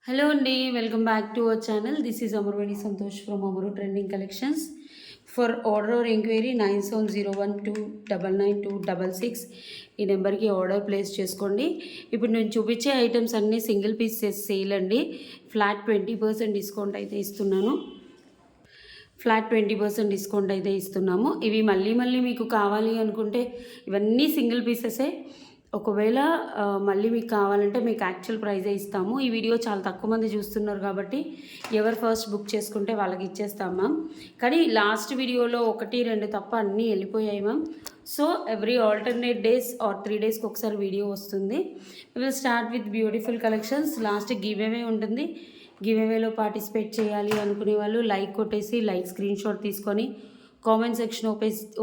Hello అండి, welcome back to our channel. This is Amarveni Santosh from Amaru trending collections. For order or enquiry 9701299266 ఈ నెంబర్కి order place చేసుకోండి. ఇప్పుడు నేను చూపించే ఐటమ్స్ అన్నీ సింగిల్ పీస్ సేల్ అండి. ఫ్లాట్ 20% డిస్కౌంట్ అయితే ఇస్తున్నాను. ఇవి మళ్ళీ మీకు కావాలి అనుకుంటే ఇవన్నీ సింగిల్ పీసెసే. ఒకవేళ మళ్ళీ మీకు కావాలంటే మీకు యాక్చువల్ ప్రైజే ఇస్తాము. ఈ వీడియో చాలా తక్కువ మంది చూస్తున్నారు కాబట్టి ఎవరు ఫస్ట్ బుక్ చేసుకుంటే వాళ్ళకి ఇచ్చేస్తాం మ్యామ్. కానీ లాస్ట్ వీడియోలో 1-2 తప్ప అన్నీ వెళ్ళిపోయాయి ma'am. So every alternate days or 3 డేస్కి ఒకసారి వీడియో వస్తుంది. Will start with beautiful collections. Last give away ఉంటుంది. గివ్ అవేలో పార్టిసిపేట్ చేయాలి అనుకునే వాళ్ళు లైక్ కొట్టేసి లైక్ స్క్రీన్ షాట్ తీసుకొని కామెంట్ సెక్షన్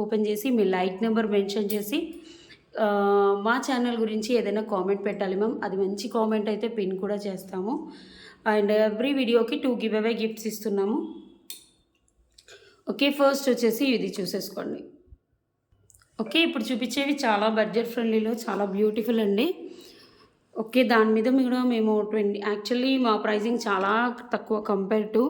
ఓపెన్ చేసి మీ లైక్ నెంబర్ మెన్షన్ చేసి మా ఛానల్ గురించి ఏదైనా కామెంట్ పెట్టాలి మ్యామ్. అది మంచి కామెంట్ అయితే పిన్ కూడా చేస్తాము. అండ్ ఎవ్రీ వీడియోకి 2 గివ్ అవే గిఫ్ట్స్ ఇస్తున్నాము. ఓకే, ఫస్ట్ వచ్చేసి ఇది చూసేసుకోండి. ఓకే, ఇప్పుడు చూపించేవి చాలా బడ్జెట్ ఫ్రెండ్లీలో చాలా బ్యూటిఫుల్ అండి. ఓకే, దాని మీద కూడా మేము యాక్చువల్లీ మా ప్రైజింగ్ చాలా తక్కువ కంపేర్ టు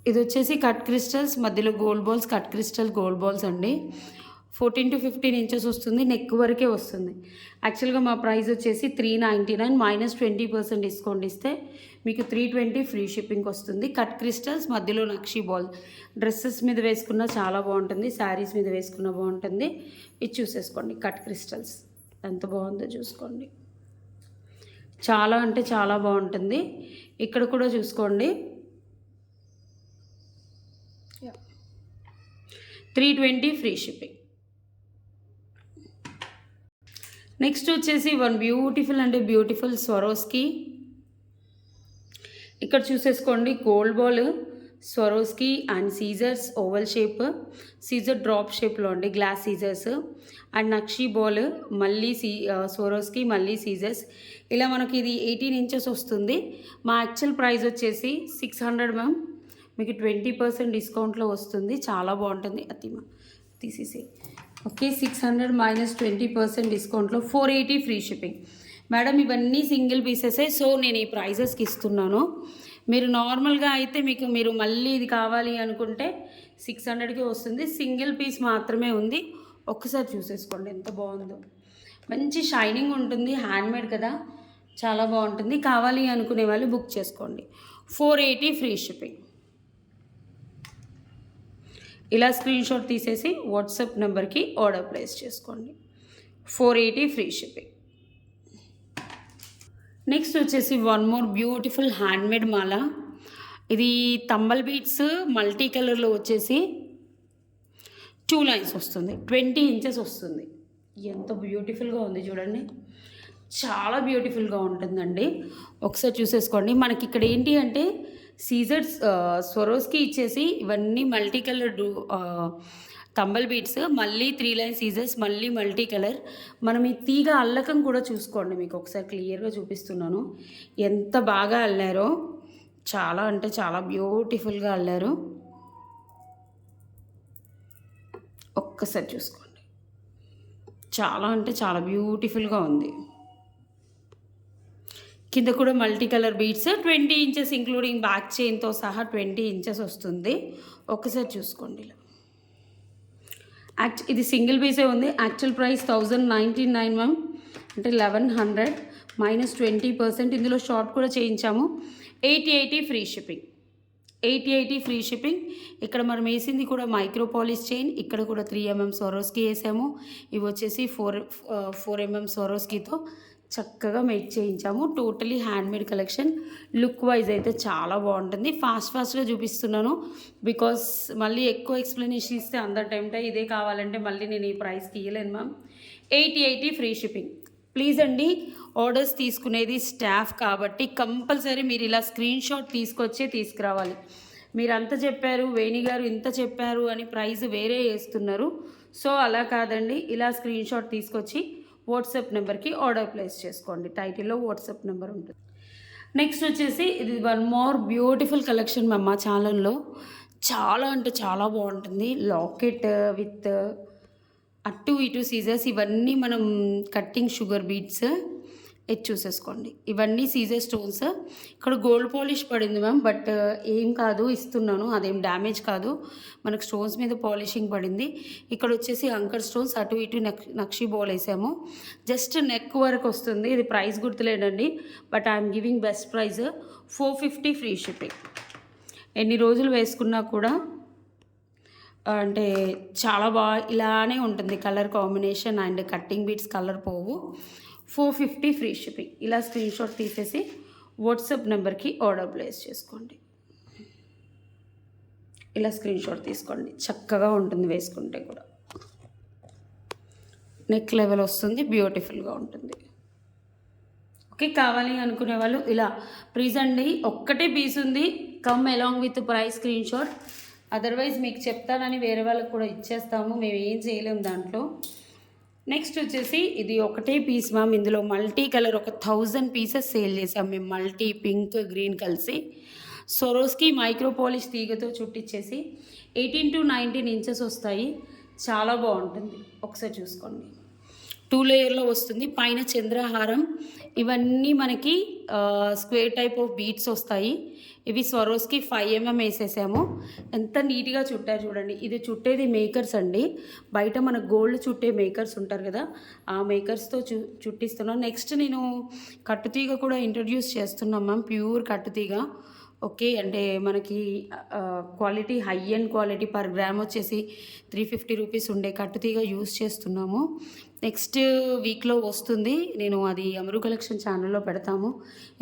ఇది వచ్చేసి కట్ క్రిస్టల్స్ మధ్యలో gold balls, cut crystal gold balls అండి. 14 to 15 ఇంచెస్ వస్తుంది, నెక్ వరకే వస్తుంది. యాక్చువల్గా మా ప్రైస్ వచ్చేసి 399 -20% డిస్కౌంట్ ఇస్తే మీకు 320 ఫ్రీ షిప్పింగ్ వస్తుంది. కట్ క్రిస్టల్స్ మధ్యలో నక్షి బాల్, డ్రెస్సెస్ మీద వేసుకున్న చాలా బాగుంటుంది, శారీస్ మీద వేసుకున్న బాగుంటుంది. ఇది చూసేసుకోండి, కట్ క్రిస్టల్స్ ఎంత బాగుందో చూసుకోండి. చాలా అంటే చాలా బాగుంటుంది. ఇక్కడ కూడా చూసుకోండి, 320 ఫ్రీ షిప్పింగ్. నెక్స్ట్ వచ్చేసి వన్ బ్యూటిఫుల్ అంటే బ్యూటిఫుల్ స్వరోస్కి. ఇక్కడ చూసేసుకోండి, గోల్డ్ బాల్, స్వరోస్కి అండ్ సీజర్స్ ఓవల్ షేప్, సీజర్ డ్రాప్ షేప్లో అండి, గ్లాస్ సీజర్స్ అండ్ నక్షి బాల్, మళ్ళీ స్వరోస్కి మళ్ళీ సీజర్స్. ఇలా మనకి ఇది 18 ఇంచెస్ వస్తుంది. మా యాక్చువల్ ప్రైస్ వచ్చేసి 600 మ్యామ్. మీకు 20% డిస్కౌంట్లో వస్తుంది. చాలా బాగుంటుంది. అతిమా తీసేసి ఓకే, 600 -20% డిస్కౌంట్లో 480 ఫ్రీ షిప్పింగ్. మేడం ఇవన్నీ సింగిల్ పీసెసే, సో నేను ఈ ప్రైజెస్కి ఇస్తున్నాను. మీరు నార్మల్గా అయితే మీరు మళ్ళీ ఇది కావాలి అనుకుంటే 600కి వస్తుంది. సింగిల్ పీస్ మాత్రమే ఉంది. ఒక్కసారి చూసేసుకోండి ఎంత బాగుందో. మంచి షైనింగ్ ఉంటుంది, హ్యాండ్మేడ్ కదా, చాలా బాగుంటుంది. కావాలి అనుకునే వాళ్ళు బుక్ చేసుకోండి. 480 ఫ్రీ షిప్పింగ్. ఇలా స్క్రీన్ షాట్ తీసేసి వాట్సాప్ నెంబర్కి ఆర్డర్ ప్లేస్ చేసుకోండి. 480 ఫ్రీ షిప్పింగ్. నెక్స్ట్ వచ్చేసి వన్ మోర్ బ్యూటిఫుల్ హ్యాండ్మేడ్ మాల. ఇది తంబల్ బీట్స్ మల్టీ కలర్లో వచ్చేసి 2 లైన్స్ వస్తుంది, 20 ఇంచెస్ వస్తుంది. ఎంత బ్యూటిఫుల్గా ఉంది చూడండి, చాలా బ్యూటిఫుల్గా ఉంటుందండి. ఒకసారి చూసేసుకోండి. మనకి ఇక్కడ ఏంటి అంటే సీజర్స్ స్వరోస్కి ఇచ్చేసి ఇవన్నీ మల్టీ కలర్ తంబల్ బీట్స్, మళ్ళీ 3 లైన్ సీజర్స్, మళ్ళీ మల్టీ కలర్. మనం ఈ తీగ అల్లకం కూడా చూసుకోండి, మీకు ఒకసారి క్లియర్గా చూపిస్తున్నాను ఎంత బాగా అల్లారో. చాలా అంటే చాలా బ్యూటిఫుల్గా అల్లారు. ఒక్కసారి చూసుకోండి, చాలా అంటే చాలా బ్యూటిఫుల్గా ఉంది. కింద కూడా multi colour beads 20 inches including back చైన్తో సహా 20 ఇంచెస్ వస్తుంది. ఒక్కసారి చూసుకోండి. ఇలా ఇది సింగిల్ పీసే ఉంది. యాక్చువల్ ప్రైస్ 1099 మ్యామ్, అంటే 1100 -20%. ఇందులో షార్ట్ కూడా చేయించాము. 880 ఫ్రీ షిప్పింగ్. 880 free shipping. ఇక్కడ మనం వేసింది కూడా మైక్రో పాలిష్ చైన్. ఇక్కడ కూడా 3 mm స్వరోస్కి వేసాము. ఇవి వచ్చేసి 4 mm స్వరోస్కితో చక్కగా మేక్ చేయించాము. Totally handmade collection. Look wise అయితే చాలా బాగుంటుంది. ఫాస్ట్గా చూపిస్తున్నాను బికాస్ మళ్ళీ ఎక్కువ ఎక్స్ప్లెనేషన్ ఇస్తే అందరు టైంటే ఇదే కావాలంటే మళ్ళీ నేను ఈ ప్రైస్కి ఇవ్వలేను మ్యామ్. 880 free shipping. ప్లీజ్ అండి, ఆర్డర్స్ తీసుకునేది స్టాఫ్ కాబట్టి కంపల్సరీ మీరు ఇలా స్క్రీన్ షాట్ తీసుకురావాలి. మీరు అంత చెప్పారు, వేణి గారు ఇంత చెప్పారు అని ప్రైస్ వేరే వేస్తున్నారు. సో అలా కాదండి, ఇలా స్క్రీన్ షాట్ తీసుకొచ్చి వాట్సాప్ నెంబర్కి ఆర్డర్ ప్లేస్ చేసుకోండి. టైటిల్లో వాట్సాప్ నెంబర్ ఉంటుంది. నెక్స్ట్ వచ్చేసి ఇది వన్ మోర్ బ్యూటిఫుల్ కలెక్షన్ మా ఛానల్లో. చాలా అంటే చాలా బాగుంటుంది. లాకెట్ విత్ అటు ఇటు సీజర్స్, ఇవన్నీ మనం కట్టింగ్ షుగర్ బీట్స్. ఇది చూసేసుకోండి. ఇవన్నీ సీజర్ స్టోన్స్. ఇక్కడ గోల్డ్ పాలిష్ పడింది మ్యామ్, బట్ ఏం కాదు, ఇస్తున్నాను, అదేం డ్యామేజ్ కాదు. మనకు స్టోన్స్ మీద పాలిషింగ్ పడింది. ఇక్కడ వచ్చేసి అంకర్ స్టోన్స్, అటు ఇటు నక్షి బోల్ వేసాము. జస్ట్ నెక్ వరకు వస్తుంది. ఇది ప్రైస్ గుర్తులేదండి, but I'm giving best price 450 free shipping. ఎన్ని రోజులు వేసుకున్నా కూడా అంటే చాలా బాగా ఇలానే ఉంటుంది colour combination, and cutting beads colour పోవు. 450 ఫ్రీ షిప్పింగ్. ఇలా స్క్రీన్ షాట్ తీసేసి వాట్సాప్ నెంబర్కి ఆర్డర్ ప్లేస్ చేసుకోండి. ఇలా స్క్రీన్ షాట్ తీసుకోండి, చక్కగా ఉంటుంది వేసుకుంటే కూడా. నెక్ లెవెల్ వస్తుంది, బ్యూటిఫుల్గా ఉంటుంది. ఓకే, కావాలి అనుకునే వాళ్ళు ఇలా ప్లీజ్ అండి, ఒక్కటే పీస్ ఉంది, come along with price screen shot. Otherwise మీకు చెప్తానని వేరే వాళ్ళకి కూడా ఇచ్చేస్తాము, మేము ఏం చేయలేము దాంట్లో. నెక్స్ట్ వచ్చేసి ఇది ఒకటే పీస్ మ్యామ్, ఇందులో మల్టీ కలర్ ఒక 1000 పీసెస్ సేల్ చేసాం మేము, మల్టీ పింక్ గ్రీన్ కలిసి. సొరోస్కి మైక్రో పాలిష్ తీగతో చుట్టించేసి 18 to 19 ఇంచెస్ వస్తాయి. చాలా బాగుంటుంది, ఒకసారి చూసుకోండి. 2 లేయర్లో వస్తుంది, పైన చంద్రహారం. ఇవన్నీ మనకి స్క్వేర్ టైప్ ఆఫ్ బీట్స్ వస్తాయి. ఇవి స్వరోస్కి 5 mm వేసేసాము. ఎంత నీట్గా చుట్టారు చూడండి. ఇది చుట్టేది మేకర్స్ అండి, బయట మన గోల్డ్ చుట్టే మేకర్స్ ఉంటారు కదా, ఆ మేకర్స్తో చుట్టిస్తున్నాం. నెక్స్ట్ నేను కట్టుతీగ కూడా ఇంట్రడ్యూస్ చేస్తున్నాం మ్యామ్, ప్యూర్ కట్టుతీగ. ఓకే, అంటే మనకి quality high and quality per gram వచ్చేసి 350 రూపీస్ ఉండే కట్టుతీగ యూస్ చేస్తున్నాము. నెక్స్ట్ వీక్లో వస్తుంది, నేను అది అమరు కలెక్షన్ ఛానల్లో పెడతాము,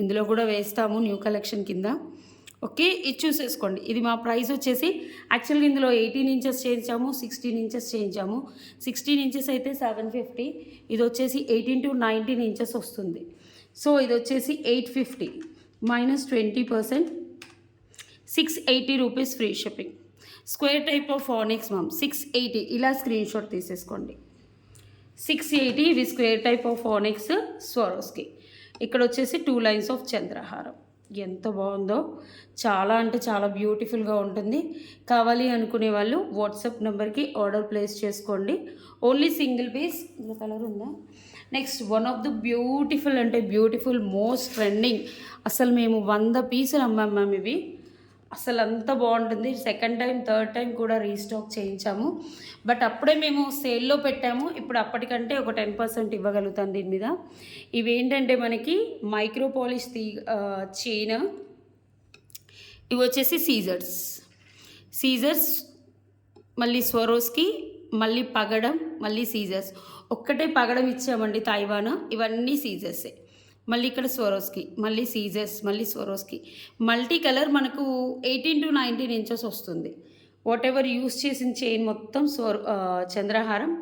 ఇందులో కూడా వేస్తాము న్యూ కలెక్షన్ కింద. ఓకే, ఇది చూసేసుకోండి. ఇది మా ప్రైస్ వచ్చేసి యాక్చువల్గా ఇందులో 18 ఇంచెస్ చేయించాము, 16 ఇంచెస్ చేయించాము. 16 ఇంచెస్ అయితే 750, ఇది వచ్చేసి 18 to 19 ఇంచెస్ వస్తుంది. సో ఇది వచ్చేసి 850 minus 20%, 680 rupees free shipping. Square type of onyx ma'am 680. ఇలా స్క్రీన్ షాట్ తీసేసుకోండి. 680 ఇవి square type of onyx Swarovski. ఇక్కడ వచ్చేసి 2 లైన్స్ ఆఫ్ చంద్రహారం. ఎంత బాగుందో, చాలా అంటే చాలా బ్యూటిఫుల్గా ఉంటుంది. కావాలి అనుకునే వాళ్ళు వాట్సాప్ నెంబర్కి ఆర్డర్ ప్లేస్ చేసుకోండి. Only single piece. ఇందులో కలర్ ఉందా? Next one of the beautiful అంటే బ్యూటిఫుల్ మోస్ట్ ట్రెండింగ్. అసలు మేము 100 పీసులు అమ్మాం మ్యామ్ ఇవి. అసలు అంత బాగుంటుంది. సెకండ్ టైం థర్డ్ టైం కూడా రీస్టాక్ చేయించాము, బట్ అప్పుడే మేము సేల్లో పెట్టాము. ఇప్పుడు అప్పటికంటే ఒక 10% ఇవ్వగలుగుతాను దీని మీద. ఇవేంటంటే మనకి మైక్రో పాలిష్ చైన్. ఇవి వచ్చేసి సీజర్స్ మళ్ళీ స్వరోస్కి, మళ్ళీ పగడం, మళ్ళీ సీజర్స్. ఒక్కటే పగడం ఇచ్చామండి తైవాన్. ఇవన్నీ సీజర్సే. మళ్ళీ ఇక్కడ స్వరోస్కి, మళ్ళీ సీజర్స్, మళ్ళీ స్వరోస్కి. మల్టీ కలర్ మనకు 18 to 19 ఇంచెస్ వస్తుంది. వాట్ ఎవర్ యూస్ చేసిన చైన్ మొత్తం చంద్రహారం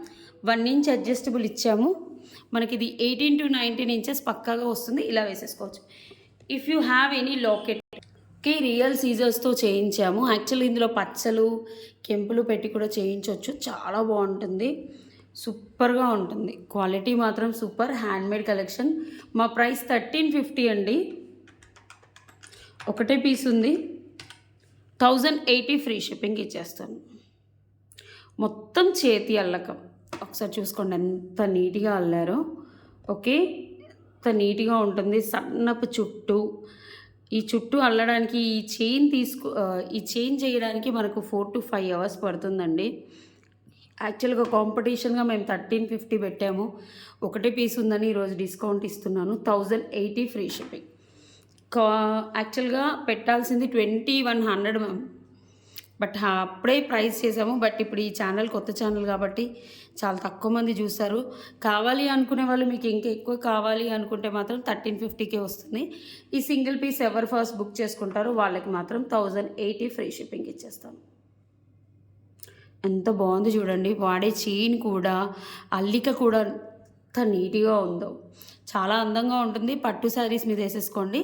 1 ఇంచ్ అడ్జస్టబుల్ ఇచ్చాము. మనకి ఇది 18 to 19 ఇంచెస్ పక్కాగా వస్తుంది. ఇలా వేసేసుకోవచ్చు. ఇఫ్ యూ హ్యావ్ ఎనీ లాకెట్కి రియల్ సీజర్స్తో చేయించాము. యాక్చువల్లీ ఇందులో పచ్చలు కెంపులు పెట్టి కూడా చేయించవచ్చు. చాలా బాగుంటుంది, సూపర్గా ఉంటుంది. క్వాలిటీ మాత్రం సూపర్. Handmade collection. మా ప్రైస్ 1350 అండి. ఒకటే పీస్ ఉంది, 1080 ఫ్రీ షిప్పింగ్ ఇచ్చేస్తాను. మొత్తం చేతి అల్లకం. ఒకసారి చూసుకోండి ఎంత నీట్గా అల్లారో. ఓకే, ఎంత నీట్గా ఉంటుంది. సన్నపు చుట్టూ. ఈ చుట్టూ అల్లడానికి ఈ చైన్ చేయడానికి మనకు 4 to 5 hours పడుతుందండి. యాక్చువల్గా కాంపిటీషన్గా మేము 1350 పెట్టాము. ఒకటే పీస్ ఉందని ఈరోజు డిస్కౌంట్ ఇస్తున్నాను. 1080 ఫ్రీ షిప్పింగ్. యాక్చువల్గా పెట్టాల్సింది 2100 మ్యామ్, బట్ అప్పుడే ప్రైస్ చేసాము. బట్ ఇప్పుడు ఈ ఛానల్ కొత్త ఛానల్ కాబట్టి చాలా తక్కువ మంది చూస్తారు. కావాలి అనుకునే వాళ్ళు, మీకు ఇంకా ఎక్కువ కావాలి అనుకుంటే మాత్రం 1350కే వస్తుంది. ఈ సింగిల్ పీస్ ఎవరు ఫస్ట్ బుక్ చేసుకుంటారో వాళ్ళకి మాత్రం 1080 ఫ్రీ షిప్పింగ్ ఇచ్చేస్తాను. ఎంత బాగుంది చూడండి. వాడే చైన్ కూడా, అల్లిక కూడా ఎంత నీట్గా ఉందో, చాలా అందంగా ఉంటుంది. పట్టు శారీస్ మీద వేసేసుకోండి.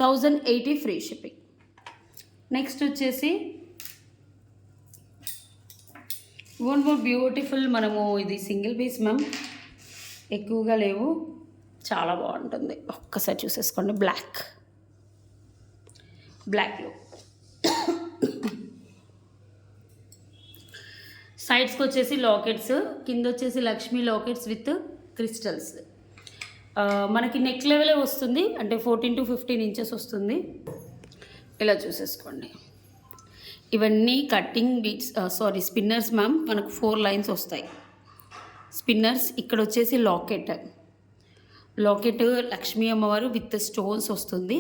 1080 ఫ్రీ షిప్పింగ్. నెక్స్ట్ వచ్చేసి వన్ మోర్ బ్యూటిఫుల్. మనము ఇది సింగిల్ పీస్ మ్యామ్, ఎక్కువగా లేవు, చాలా బాగుంటుంది. ఒక్కసారి చూసేసుకోండి. బ్లాక్లో సైడ్స్కి వచ్చేసి లాకెట్స్, కింద వచ్చేసి లక్ష్మీ లాకెట్స్ విత్ క్రిస్టల్స్. మనకి నెక్ లెవెలే వస్తుంది, అంటే 14 to 15 ఇంచెస్ వస్తుంది. ఇలా చూసేసుకోండి. ఇవన్నీ కట్టింగ్ బీట్స్ స్పిన్నర్స్ మ్యామ్. మనకు 4 లైన్స్ వస్తాయి స్పిన్నర్స్. ఇక్కడ వచ్చేసి లాకెట్ లక్ష్మీ అమ్మవారు విత్ స్టోన్స్ వస్తుంది.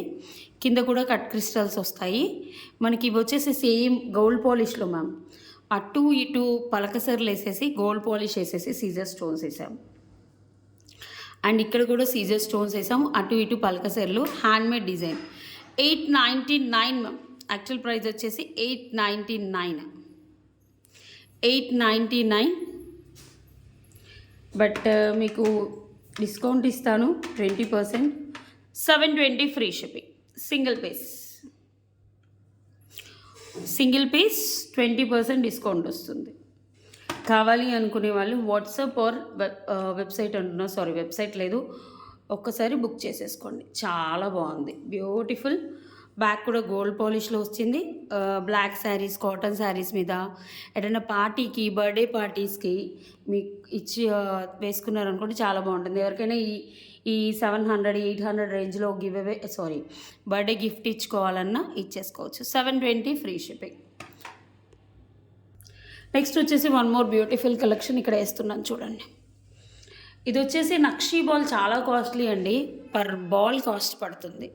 కింద కూడా కట్ క్రిస్టల్స్ వస్తాయి మనకి. ఇవి వచ్చేసి సేమ్ గోల్డ్ పాలిష్లో మ్యామ్. అటు ఇటు పలకసర్లు వేసేసి గోల్డ్ పాలిష్ వేసేసి సీజర్ స్టోన్స్ వేసాము. అండ్ ఇక్కడ కూడా సీజర్ స్టోన్స్ వేసాము, అటు ఇటు పలకసర్లు. Handmade design. 899 ma'am. Actual price వచ్చేసి 899. బట్ మీకు డిస్కౌంట్ ఇస్తాను 20%. 720 free shipping. Single piece 20% discount వస్తుంది. కావాలి అనుకునే వాళ్ళు వాట్సాప్ ఆర్ వెబ్సైట్ అంటున్నా, సారీ వెబ్సైట్ లేదు, ఒక్కసారి బుక్ చేసేసుకోండి. చాలా బాగుంది, బ్యూటిఫుల్. బ్యాక్ కూడా గోల్డ్ పాలిష్లో వచ్చింది. బ్లాక్ శారీస్, కాటన్ శారీస్ మీద ఏదైనా పార్టీకి, బర్త్డే పార్టీస్కి మీకు ఇచ్చి వేసుకున్నారనుకోండి, చాలా బాగుంటుంది. ఎవరికైనా ఈ 700, 800 రేంజ్లో బర్త్డే గిఫ్ట్ ఇచ్చుకోవాలన్నా ఇచ్చేసుకోవచ్చు. 720 ఫ్రీ షిప్పింగ్. నెక్స్ట్ వచ్చేసి వన్ మోర్ బ్యూటిఫుల్ కలెక్షన్ ఇక్కడ వేస్తున్నాను చూడండి. ఇది వచ్చేసి నక్షీ బాల్. చాలా కాస్ట్లీ అండి, పర్ బాల్ కాస్ట్ పడుతుంది.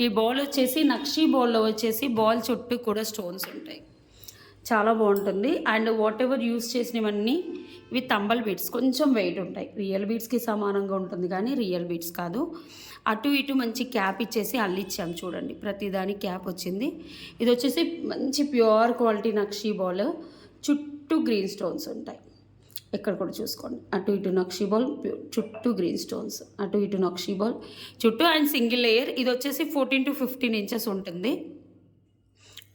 ఈ బాల్ వచ్చేసి నక్షీ బాల్లో వచ్చేసి బాల్ చుట్టూ కూడా స్టోన్స్ ఉంటాయి, చాలా బాగుంటుంది. అండ్ వాట్ ఎవర్ యూస్ చేసినవన్నీ ఇవి తంబల్ బీడ్స్, కొంచెం వెయిట్ ఉంటాయి. రియల్ బీడ్స్కి సమానంగా ఉంటుంది కానీ రియల్ బీడ్స్ కాదు. అటు ఇటు మంచి క్యాప్ ఇచ్చేసి అల్లిచ్చాము చూడండి, ప్రతిదానికి క్యాప్ వచ్చింది. ఇది వచ్చేసి మంచి ప్యూర్ క్వాలిటీ నక్షీ బాల్. చుట్టూ గ్రీన్ స్టోన్స్ ఉంటాయి. ఇక్కడ కూడా చూసుకోండి, అటు ఇటు నక్షీ బాల్, చుట్టూ గ్రీన్ స్టోన్స్, అటు ఇటు నక్షీ బాల్ చుట్టూ. And single layer. ఇది వచ్చేసి 14 to 15 ఇంచెస్ ఉంటుంది.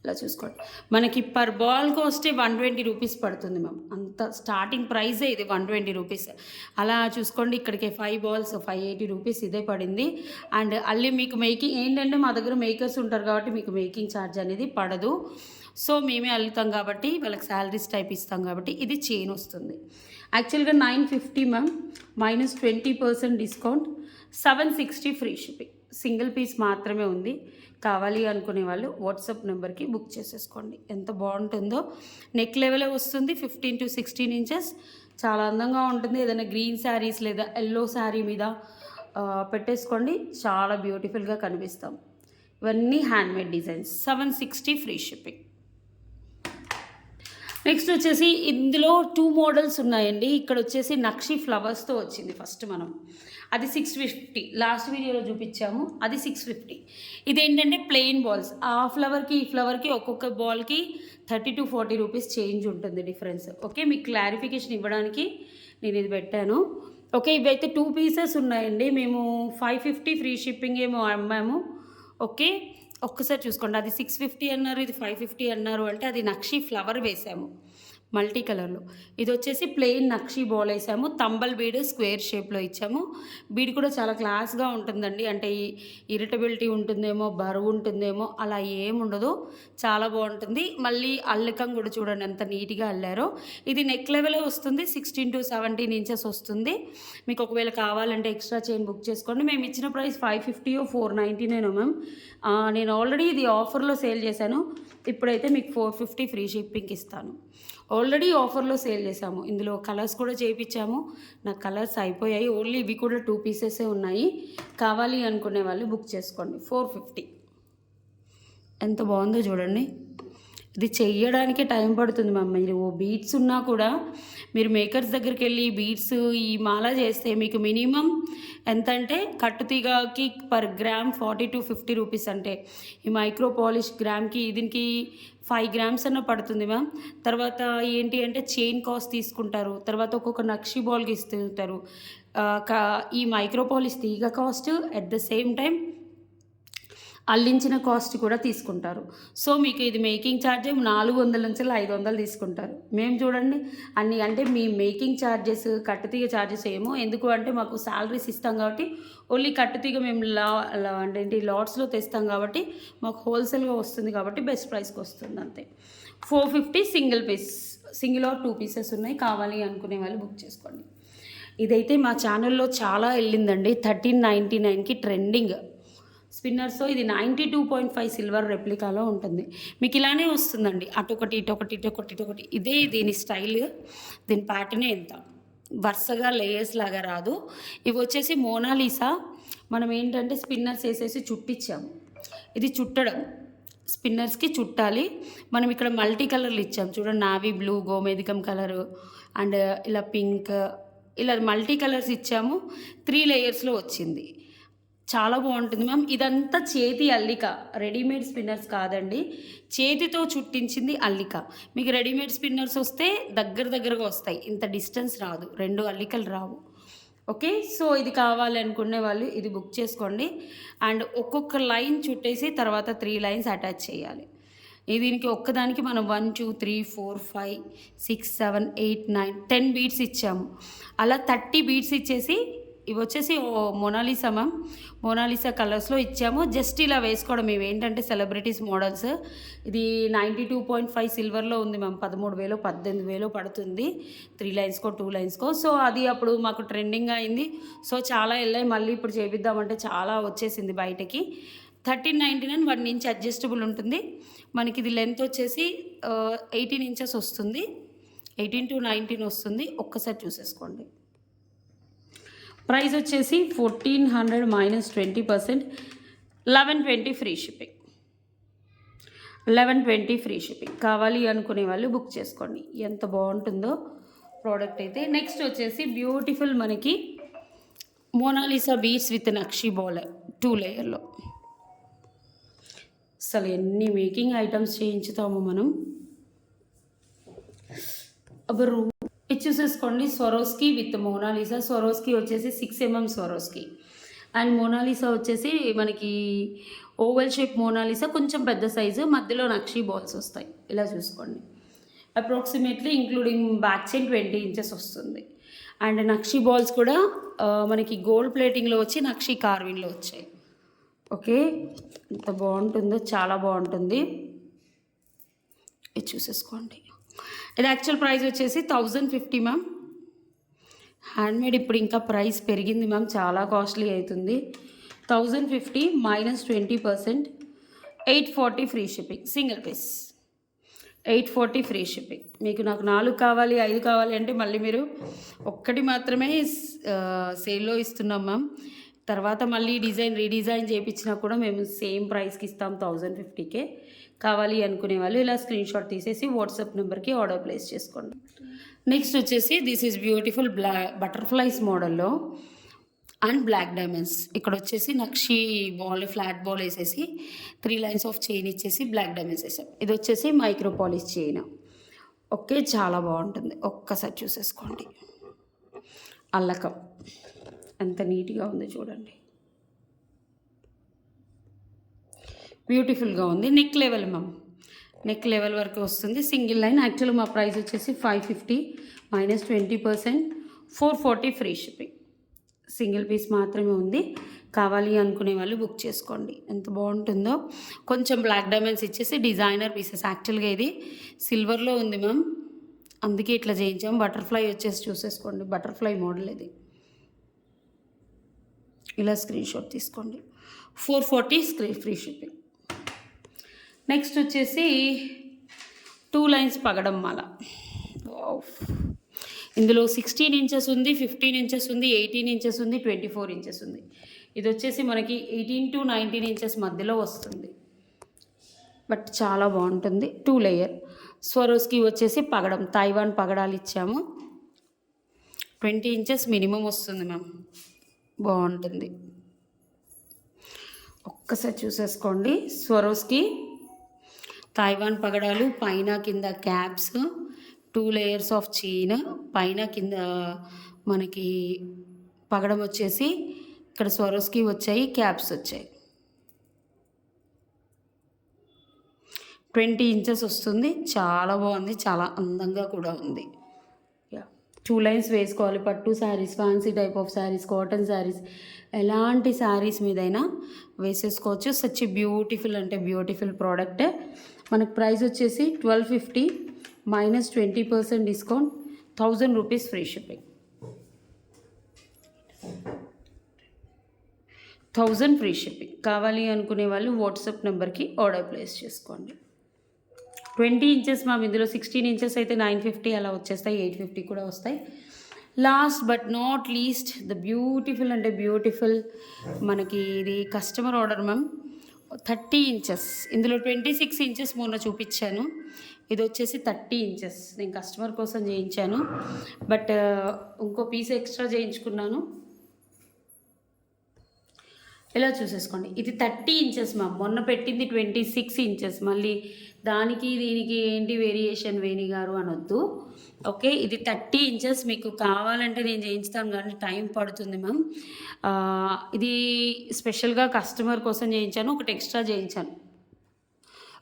ఇలా చూసుకోండి. మనకి పర్ బాల్ కాస్టే 120 రూపీస్ పడుతుంది మ్యామ్. అంత స్టార్టింగ్ ప్రైజే ఇది, 120 రూపీస్. అలా చూసుకోండి, ఇక్కడికి 5 బాల్స్ 580 రూపీస్ ఇదే పడింది. అండ్ అల్లి మీకు మేకింగ్ ఏంటంటే మా దగ్గర మేకర్స్ ఉంటారు కాబట్టి మీకు మేకింగ్ ఛార్జ్ అనేది పడదు. సో మేమే అల్లుతాం కాబట్టి వాళ్ళకి శాలరీస్ టైప్ ఇస్తాం కాబట్టి ఇది చైన్ వస్తుంది. యాక్చువల్గా 950 ma'am, -20% discount. 760 free shipping. Single piece మాత్రమే ఉంది. కావాలి అనుకునే వాళ్ళు వాట్సాప్ నెంబర్కి బుక్ చేసేసుకోండి. ఎంత బాగుంటుందో. నెక్ లెవెలే వస్తుంది, 15 to 16 ఇంచెస్. చాలా అందంగా ఉంటుంది. ఏదైనా గ్రీన్ శారీస్ లేదా ఎల్లో శారీ మీద పెట్టేసుకోండి, చాలా బ్యూటిఫుల్గా కనిపిస్తాం. ఇవన్నీ handmade designs. 760 free shipping. Next వచ్చేసి ఇందులో 2 మోడల్స్ ఉన్నాయండి. ఇక్కడ వచ్చేసి నక్షి ఫ్లవర్స్తో వచ్చింది ఫస్ట్ మనం, అది 650. లాస్ట్ వీడియోలో చూపించాము, అది 650. ఇదేంటంటే ప్లెయిన్ బాల్స్. ఆ ఫ్లవర్కి ఈ ఫ్లవర్కి ఒక్కొక్క బాల్కి 30 to 40 రూపీస్ చేంజ్ ఉంటుంది డిఫరెన్స్. ఓకే, మీకు క్లారిఫికేషన్ ఇవ్వడానికి నేను ఇది పెట్టాను. ఓకే, ఇవైతే 2 పీసెస్ ఉన్నాయండి. మేము 550 ఫ్రీ షిప్పింగ్ ఏమో అమ్మాము. ఓకే, ఒక్కసారి చూసుకోండి. అది 650 అన్నారు, ఇది 550 అన్నారు. అంటే అది నక్షి ఫ్లవర్ వేసాము మల్టీ కలర్లో. ఇది వచ్చేసి ప్లెయిన్ నక్షి బాల్ వేసాము. తంబల్ బీడ్ స్క్వేర్ షేప్లో ఇచ్చాము. బీడ్ కూడా చాలా క్లాస్గా ఉంటుందండి. అంటే ఈ ఇరిటబిలిటీ ఉంటుందేమో, బరువు ఉంటుందేమో, అలా ఏముండదు, చాలా బాగుంటుంది. మళ్ళీ అల్లకం కూడా చూడండి ఎంత నీట్గా అల్లారో. ఇది నెక్ లెవెలే వస్తుంది, 16 to 17 ఇంచెస్ వస్తుంది. మీకు ఒకవేళ కావాలంటే ఎక్స్ట్రా చైన్ బుక్ చేసుకోండి. మేము ఇచ్చిన ప్రైస్ 550 or 499 మ్యామ్. నేను ఆల్రెడీ ఇది ఆఫర్లో సేల్ చేశాను. ఇప్పుడైతే మీకు 450 ఫ్రీ షిప్పింగ్కి ఇస్తాను. ఆల్రెడీ ఆఫర్లో సేల్ చేసాము. ఇందులో కలర్స్ కూడా చేయించాము. నాకు కలర్స్ అయిపోయాయి, ఓన్లీ ఇవి కూడా 2 పీసెసే ఉన్నాయి. కావాలి అనుకునే వాళ్ళు బుక్ చేసుకోండి. 450. ఎంత బాగుందో చూడండి. ఇది చెయ్యడానికే టైం పడుతుంది మ్యామ్. మీరు బీడ్స్ ఉన్నా కూడా మీరు మేకర్స్ దగ్గరికి వెళ్ళి బీడ్స్ ఈ మాల చేస్తే మీకు మినిమం ఎంత అంటే కట్టుతీగకి పర్ గ్రామ్ 40 to 50 రూపీస్. అంటే ఈ మైక్రో పాలిష్ గ్రామ్కి దీనికి 5 grams అన్న పడుతుంది మ్యామ్. తర్వాత ఏంటి అంటే చైన్ కాస్ట్ తీసుకుంటారు, తర్వాత ఒక్కొక్క నక్షి బాల్కి ఇస్తుంటారు. ఈ మైక్రో పాలిష్ తీగ cost, at the same time అల్లించిన కాస్ట్ కూడా తీసుకుంటారు. సో మీకు ఇది మేకింగ్ ఛార్జ్ 400 నుంచి 500 తీసుకుంటారు. మేము చూడండి అన్ని, అంటే మీ మేకింగ్ ఛార్జెస్, కట్టుతీగ ఛార్జెస్ ఏమో. ఎందుకు అంటే మాకు శాలరీస్ ఇస్తాం కాబట్టి ఓన్లీ కట్టుతీగ మేము అంటే లాట్స్లో తెస్తాం కాబట్టి మాకు హోల్సేల్గా వస్తుంది కాబట్టి బెస్ట్ ప్రైస్కి వస్తుంది అంతే. 450 single piece. Single or 2 pieces ఉన్నాయి. కావాలి అనుకునే వాళ్ళు బుక్ చేసుకోండి. ఇదైతే మా ఛానల్లో చాలా వెళ్ళిందండి. 1399కి ట్రెండింగ్ స్పిన్నర్స్. ఇది 92.5 సిల్వర్ రెప్లికాలో ఉంటుంది. మీకు ఇలానే వస్తుందండి, అటొకటి ఇటొకటి ఇటొకటి ఇటొకటి. ఇదే దీని స్టైల్, దీని ప్యాటర్నే ఎంత వరుసగా లేయర్స్ లాగా రాదు. ఇవి వచ్చేసి మోనాలిసా. మనం ఏంటంటే స్పిన్నర్స్ వేసేసి చుట్టించాము. ఇది చుట్టడం, స్పిన్నర్స్కి చుట్టాలి. మనం ఇక్కడ మల్టీ కలర్లు ఇచ్చాం చూడండి, నావీ బ్లూ, గోమేధికం కలరు అండ్ ఇలా పింక్, ఇలా మల్టీ కలర్స్ ఇచ్చాము. 3 లేయర్స్లో వచ్చింది. చాలా బాగుంటుంది మ్యామ్. ఇదంతా చేతి అల్లిక, రెడీమేడ్ స్పిన్నర్స్ కాదండి, చేతితో చుట్టించింది అల్లిక. మీకు రెడీమేడ్ స్పిన్నర్స్ వస్తే దగ్గరగా వస్తాయి, ఇంత డిస్టెన్స్ రాదు, 2 అల్లికలు రావు. ఓకే, సో ఇది కావాలి అనుకునే వాళ్ళు ఇది బుక్ చేసుకోండి. అండ్ ఒక్కొక్క లైన్ చుట్టేసి తర్వాత 3 లైన్స్ అటాచ్ చేయాలి. దీనికి ఒక్కదానికి మనం 1 2 3 4 5 6 7 8 9 10 బీట్స్ ఇచ్చాము. అలా 30 బీట్స్ ఇచ్చేసి ఇవి వచ్చేసి మోనాలిసా మ్యామ్, మోనాలిసా కలర్స్లో ఇచ్చాము. జస్ట్ ఇలా వేసుకోవడం. ఇవి ఏంటంటే సెలబ్రిటీస్ మోడల్స్. ఇది 92.5 సిల్వర్లో ఉంది మ్యామ్. 13,000 18,000 పడుతుంది 3 లైన్స్కో 2 లైన్స్కో. సో అది అప్పుడు మాకు ట్రెండింగ్ అయింది. సో చాలా వెళ్ళాయి. మళ్ళీ ఇప్పుడు చేపిద్దామంటే చాలా వచ్చేసింది బయటకి. 1399, 1 ఇంచ్ అడ్జస్టబుల్ ఉంటుంది మనకి. ఇది లెంత్ వచ్చేసి 18 ఇంచెస్ వస్తుంది, 18 to 19 వస్తుంది. ఒక్కసారి చూసేసుకోండి. ప్రైస్ వచ్చేసి 1400 minus 20%, 1120 free shipping. 1120 free shipping. కావాలి అనుకునే వాళ్ళు బుక్ చేసుకోండి. ఎంత బాగుంటుందో ప్రోడక్ట్ అయితే. నెక్స్ట్ వచ్చేసి బ్యూటిఫుల్ మనకి మోనాలిసా బీడ్స్ విత్ నక్షి బాల్ 2 లేయర్లో. అసలు ఎన్ని మేకింగ్ ఐటమ్స్ చేయించుతాము మనం. అబ్బరు ఇది చూసేసుకోండి. Swarovski with Mona Lisa. స్వరోస్కి వచ్చేసి 6 mm స్వరోస్కి, అండ్ మోనాలిసా వచ్చేసి మనకి ఓవెల్ షేప్ మోనాలిసా, కొంచెం పెద్ద సైజు, మధ్యలో నక్షి బాల్స్ వస్తాయి. ఇలా చూసుకోండి. Approximately including back chain 20 inches వస్తుంది. అండ్ నక్షి బాల్స్ కూడా మనకి గోల్డ్ ప్లేటింగ్లో వచ్చి నక్షి కార్వింగ్లో వచ్చాయి. ఓకే, ఎంత బాగుంటుందో, చాలా బాగుంటుంది. ఇది చూసేసుకోండి. ఇది యాక్చువల్ ప్రైస్ వచ్చేసి 1050 మ్యామ్. హ్యాండ్మేడ్ ఇప్పుడు ఇంకా ప్రైస్ పెరిగింది మ్యామ్, చాలా కాస్ట్లీ అవుతుంది. 1050 minus 20%, 840 free shipping. Single piece 840 free shipping. మీకు నాకు 4 కావాలి 5 కావాలి అంటే మళ్ళీ మీరు ఒక్కటి మాత్రమే సేల్లో ఇస్తున్నాం మ్యామ్. తర్వాత మళ్ళీ రీడిజైన్ చేయించినా కూడా మేము సేమ్ ప్రైస్కి ఇస్తాం, 1050కే. కావాలి అనుకునే వాళ్ళు ఇలా స్క్రీన్ షాట్ తీసేసి వాట్సాప్ నెంబర్కి ఆర్డర్ ప్లేస్ చేసుకోండి. నెక్స్ట్ వచ్చేసి దిస్ ఈజ్ బ్యూటిఫుల్ బటర్ఫ్లైస్ మోడల్లో అండ్ బ్లాక్ డైమండ్స్. ఇక్కడ వచ్చేసి నక్షి బాల్, ఫ్లాట్ బాల్ వేసేసి 3 లైన్స్ ఆఫ్ చైన్ ఇచ్చేసి బ్లాక్ డైమండ్స్ వేసాం. ఇది వచ్చేసి మైక్రో పాలిష్ చైన్. ఓకే, చాలా బాగుంటుంది. ఒక్కసారి చూసేసుకోండి. అల్లకం ఎంత నీట్గా ఉంది చూడండి, బ్యూటిఫుల్గా ఉంది. Neck level ma'am, neck level వరకు వస్తుంది. Single line. యాక్చువల్గా మా ప్రైస్ వచ్చేసి 550 minus 20%, 440 free shipping. Single piece మాత్రమే ఉంది. కావాలి అనుకునే వాళ్ళు బుక్ చేసుకోండి. ఎంత బాగుంటుందో. కొంచెం బ్లాక్ డైమండ్స్ ఇచ్చేసి డిజైనర్ పీసెస్. యాక్చువల్గా ఇది సిల్వర్లో ఉంది మ్యామ్, అందుకే ఇట్లా చేయించాం. బటర్ఫ్లై వచ్చేసి చూసేసుకోండి, బటర్ఫ్లై మోడల్ ఇది. ఇలా స్క్రీన్ షాట్ తీసుకోండి. 440 ఫ్రీ షిప్పింగ్. నెక్స్ట్ వచ్చేసి 2 లైన్స్ పగడం మాల. ఇందులో 16 ఇంచెస్ ఉంది, 15 ఇంచెస్ ఉంది, 18 ఇంచెస్ ఉంది, 24 ఇంచెస్ ఉంది. ఇది వచ్చేసి మనకి 18 to 19 ఇంచెస్ మధ్యలో వస్తుంది. బట్ చాలా బాగుంటుంది. 2 లేయర్. స్వరోస్కి వచ్చేసి పగడం, తైవాన్ పగడాలు ఇచ్చాము. 20 ఇంచెస్ మినిమం వస్తుంది మ్యామ్. బాగుంటుంది. ఒక్కసారి చూసేసుకోండి. స్వరోస్కి తైవాన్ పగడాలు, పైన కింద క్యాప్స్, 2 లేయర్స్ ఆఫ్ చైన్, పైన కింద మనకి పగడం వచ్చేసి ఇక్కడ స్వరోస్కి వచ్చాయి, క్యాప్స్ వచ్చాయి. 20 ఇంచెస్ వస్తుంది. చాలా బాగుంది, చాలా అందంగా కూడా ఉంది. 2 లైన్స్ వేసుకోవాలి. పట్టు saris, fancy type of saris, cotton saris, ఎలాంటి శారీస్ మీదైనా వేసేసుకోవచ్చు. సచ్ బ్యూటిఫుల్ అంటే బ్యూటిఫుల్ ప్రోడక్ట్. మనకు ప్రైస్ వచ్చేసి 1250 minus 20% discount, 1000 rupees free shipping. 1000 free shipping. కావాలి అనుకునే వాళ్ళు వాట్సాప్ నెంబర్కి ఆర్డర్ ప్లేస్ చేసుకోండి. 20 ఇంచెస్ మ్యామ్, ఇందులో 16 ఇంచెస్ అయితే 950 అలా వచ్చేస్తాయి, 850 కూడా వస్తాయి. Last but not least the beautiful అంటే బ్యూటిఫుల్ మనకి ఇది కస్టమర్ ఆర్డర్ మ్యామ్. 30 ఇంచెస్, ఇందులో 26 ఇంచెస్ మొన్న చూపించాను, ఇది వచ్చేసి 30 ఇంచెస్. నేను కస్టమర్ కోసం చేయించాను, బట్ ఇంకో పీస్ ఎక్స్ట్రా చేయించుకున్నాను. ఇలా చూసేసుకోండి, ఇది 30 ఇంచెస్ మ్యామ్. మొన్న పెట్టింది 26 ఇంచెస్. మళ్ళీ దానికి దీనికి ఏంటి వేరియేషన్ వేణి గారు అనొద్దు. ఓకే, ఇది 30 ఇంచెస్. మీకు కావాలంటే నేను చేయించుతాను, కానీ టైం పడుతుంది మ్యామ్. ఇది స్పెషల్గా కస్టమర్ కోసం చేయించాను, ఒకటి ఎక్స్ట్రా చేయించాను.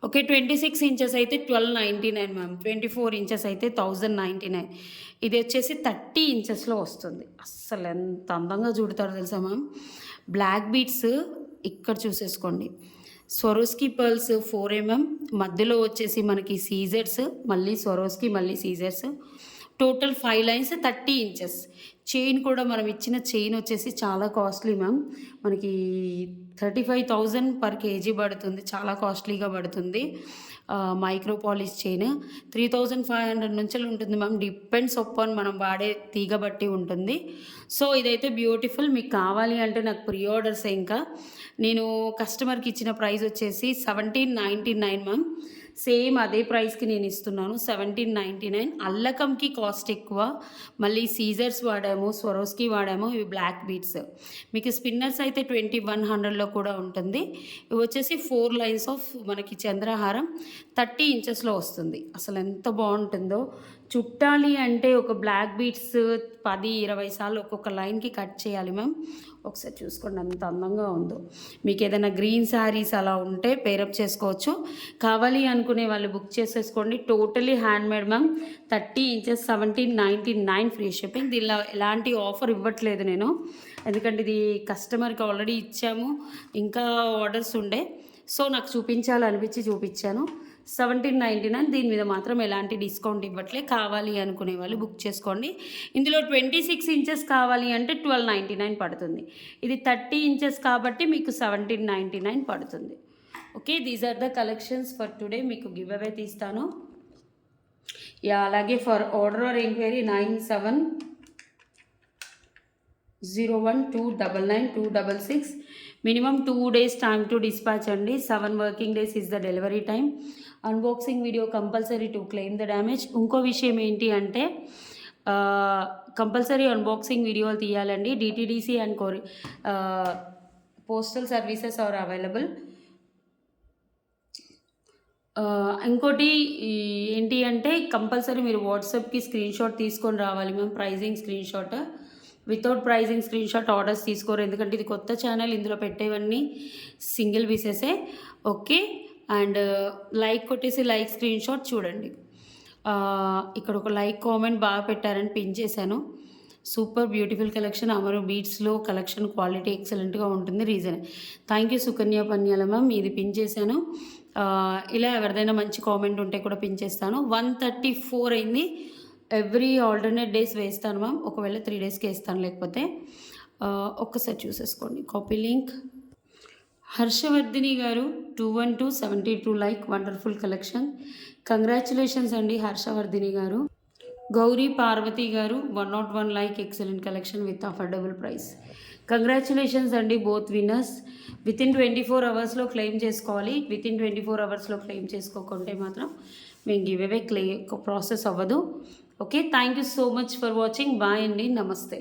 ఓకే, 26 ఇంచెస్ అయితే 1299 మ్యామ్, 24 ఇంచెస్ అయితే 1099. ఇది వచ్చేసి 30 ఇంచెస్లో వస్తుంది. అస్సలు ఎంత అందంగా చూడతారో తెలుసా మ్యామ్. బ్లాక్ బీడ్స్ ఇక్కడ చూసేసుకోండి, స్వరోస్కి పర్ల్స్ 4 mm, మధ్యలో వచ్చేసి మనకి సీజర్స్, మళ్ళీ స్వరోస్కి మళ్ళీ సీజర్స్, టోటల్ 5 లైన్స్, 30 ఇంచెస్. చైన్ కూడా మనం ఇచ్చిన చైన్ వచ్చేసి చాలా కాస్ట్లీ మ్యామ్, మనకి 35,000 పర్ కేజీ పడుతుంది, చాలా కాస్ట్లీగా పడుతుంది. మైక్రో పాలిష్ చైన్ 3,500 నుంచి ఉంటుంది మ్యామ్, డిపెండ్స్ అపాన్ మనం వాడే తీగ బట్టి ఉంటుంది. సో ఇదైతే బ్యూటిఫుల్. మీకు కావాలి అంటే నాకు ప్రీ ఆర్డర్స్. ఇంకా నేను కస్టమర్కి ఇచ్చిన ప్రైస్ వచ్చేసి 1799 మ్యామ్, సేమ్ అదే ప్రైస్కి నేను ఇస్తున్నాను, 1799. అల్లకంకి కాస్ట్ ఎక్కువ, మళ్ళీ సీజర్స్ వాడాము, స్వరోస్కి వాడాము, ఇవి బ్లాక్ బీడ్స్. మీకు స్పిన్నర్స్ అయితే 2100లో కూడా ఉంటుంది. ఇవి వచ్చేసి 4 లైన్స్ ఆఫ్ మనకి చంద్రహారం 30 ఇంచెస్లో వస్తుంది. అసలు ఎంత బాగుంటుందో. చుట్టాలి అంటే ఒక బ్లాక్ బీడ్స్ 10-20 సార్లు ఒక్కొక్క లైన్కి కట్ చేయాలి మ్యామ్. ఒకసారి చూసుకోండి ఎంత అందంగా ఉందో. మీకు ఏదైనా గ్రీన్ శారీస్ అలా ఉంటే పేరప్ చేసుకోవచ్చు. కావాలి అనుకునే వాళ్ళు బుక్ చేసేసుకోండి. Totally handmade ma'am, 30 inches, 1799 free shipping. దీనిలో ఎలాంటి ఆఫర్ ఇవ్వట్లేదు నేను, ఎందుకంటే ఇది కస్టమర్కి ఆల్రెడీ ఇచ్చాము, ఇంకా ఆర్డర్స్ ఉండే, సో నాకు చూపించాలనిపించి చూపించాను. 1799, దీని మీద మాత్రం ఎలాంటి డిస్కౌంట్ ఇవ్వట్లే. కావాలి అనుకునే వాళ్ళు బుక్ చేసుకోండి. ఇందులో 26 ఇంచెస్ కావాలి అంటే 1299 పడుతుంది. ఇది 30 ఇంచెస్ కాబట్టి మీకు 1799 పడుతుంది. Okay, these are the collections for today. మీకు గివ్ అవే తీస్తాను. అలాగే for order or enquiry 9701299266. Minimum 2 days time to dispatch అండి. 7 working days is the delivery time. Unboxing video compulsory to claim the damage. ఇంకో విషయం ఏంటి అంటే compulsory అన్బాక్సింగ్ వీడియోలు తీయాలండి. DTDC and postal services are available. ఇంకోటి ఏంటి అంటే కంపల్సరీ మీరు వాట్సాప్కి స్క్రీన్ షాట్ తీసుకొని రావాలి మేము, pricing screen shot. Without pricing screen shot orders తీసుకోరు, ఎందుకంటే ఇది కొత్త ఛానల్, ఇందులో పెట్టేవన్నీ సింగిల్ పీసెసే. ఓకే, అండ్ లైక్ కొట్టేసి లైక్ స్క్రీన్ షాట్ చూడండి. ఇక్కడ ఒక లైక్ కామెంట్ బాగా పెట్టారని పిన్ చేశాను. Super beautiful collection. అమరు బీట్స్లో కలెక్షన్ క్వాలిటీ ఎక్సలెంట్గా ఉంటుంది. Reason thank you Sukanya Panyala ma'am, ఇది పిన్ చేశాను. ఇలా ఎవరిదైనా మంచి కామెంట్ ఉంటే కూడా పిన్ చేస్తాను. 134 అయింది. ఎవ్రీ ఆల్టర్నేట్ డేస్ వేస్తాను మ్యామ్, ఒకవేళ 3 daysకి వేస్తాను, లేకపోతే ఒక్కసారి చూసేసుకోండి. Copy link. హర్షవర్ధిని గారు 21272 లైక్, వండర్ఫుల్ కలెక్షన్. కంగ్రాచులేషన్స్ అండి హర్షవర్ధిని గారు. గౌరీ పార్వతి గారు 101 like, excellent collection with affordable price. Congratulations అండి బోత్ విన్నర్స్. వితిన్ 24 అవర్స్లో క్లెయిమ్ చేసుకోవాలి. వితిన్ 24 అవర్స్లో క్లెయిమ్ చేసుకోకుంటే మాత్రం మేము గివ్ అవే ప్రాసెస్ అవ్వదు. Okay, thank you so much for watching. Bye అండి, నమస్తే.